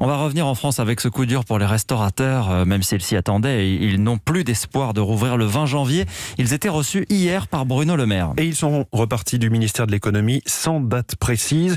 On va revenir en France avec ce coup dur pour les restaurateurs, même s'ils s'y attendaient. Ils n'ont plus d'espoir de rouvrir le 20 janvier. Ils étaient reçus hier par Bruno Le Maire. Et ils sont repartis du ministère de l'économie sans date précise.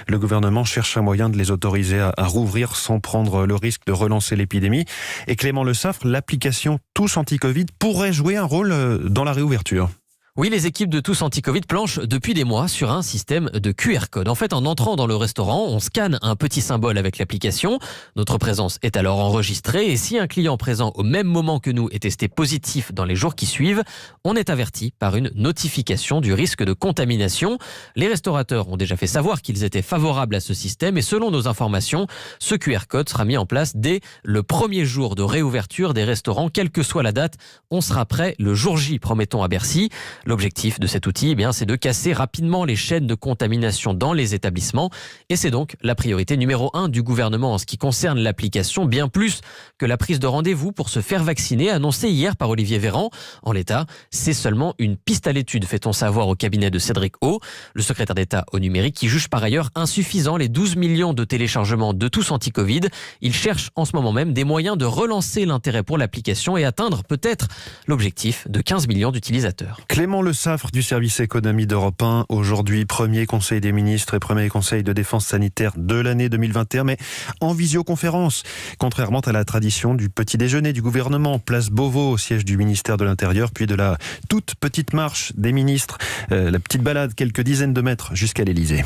Le gouvernement cherche un moyen de les autoriser à rouvrir sans prendre le risque de relancer l'épidémie. Et Clément Le Saffre, l'application Tous Anti-Covid pourrait jouer un rôle dans la réouverture. Oui, les équipes de Tous Anti-Covid planchent depuis des mois sur un système de QR code. En fait, en entrant dans le restaurant, on scanne un petit symbole avec l'application. Notre présence est alors enregistrée et si un client présent au même moment que nous est testé positif dans les jours qui suivent, on est averti par une notification du risque de contamination. Les restaurateurs ont déjà fait savoir qu'ils étaient favorables à ce système et selon nos informations, ce QR code sera mis en place dès le premier jour de réouverture des restaurants, quelle que soit la date. On sera prêt le jour J, promettons à Bercy. L'objectif de cet outil, c'est de casser rapidement les chaînes de contamination dans les établissements. Et c'est donc la priorité numéro 1 du gouvernement en ce qui concerne l'application, bien plus que la prise de rendez-vous pour se faire vacciner, annoncée hier par Olivier Véran. En l'état, c'est seulement une piste à l'étude, fait-on savoir au cabinet de Cédric O, le secrétaire d'État au numérique, qui juge par ailleurs insuffisant les 12 millions de téléchargements de Tous Anti-Covid. Il cherche en ce moment même des moyens de relancer l'intérêt pour l'application et atteindre peut-être l'objectif de 15 millions d'utilisateurs. Clément Le Saffre du service économie d'Europe 1, aujourd'hui premier conseil des ministres et premier conseil de défense sanitaire de l'année 2021, mais en visioconférence. Contrairement à la tradition du petit déjeuner du gouvernement, place Beauvau au siège du ministère de l'Intérieur, puis de la toute petite marche des ministres, la petite balade quelques dizaines de mètres jusqu'à l'Élysée.